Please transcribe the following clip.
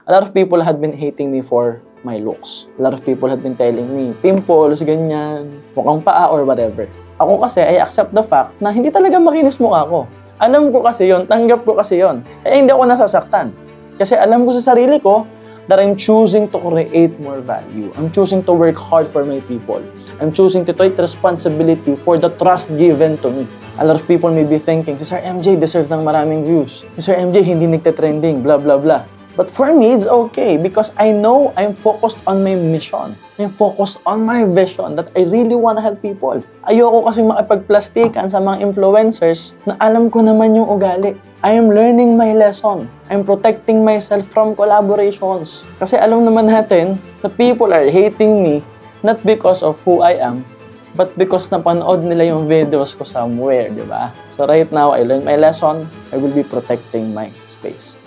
A lot of people had been hating me for my looks. A lot of people had been telling me, pimples, ganyan, mukhang paa or whatever. Ako kasi, I accept the fact na hindi talaga makinis mukha ko. Alam ko kasi yon, tanggap ko kasi yon. Hindi ako nasasaktan. Kasi alam ko sa sarili ko that I'm choosing to create more value. I'm choosing to work hard for my people. I'm choosing to take responsibility for the trust given to me. A lot of people may be thinking, si Sir MJ deserve ng maraming views. Si Sir MJ hindi nagte-trending, blah, blah, blah. But for me, it's okay because I know I'm focused on my mission. I'm focused on my vision that I really want to help people. Ayoko kasing makipagplastikan sa mga influencers na alam ko naman yung ugali. I am learning my lesson. I'm protecting myself from collaborations. Kasi alam naman natin na people are hating me not because of who I am, but because napanood nila yung videos ko somewhere, di ba? So right now, I learned my lesson. I will be protecting my space.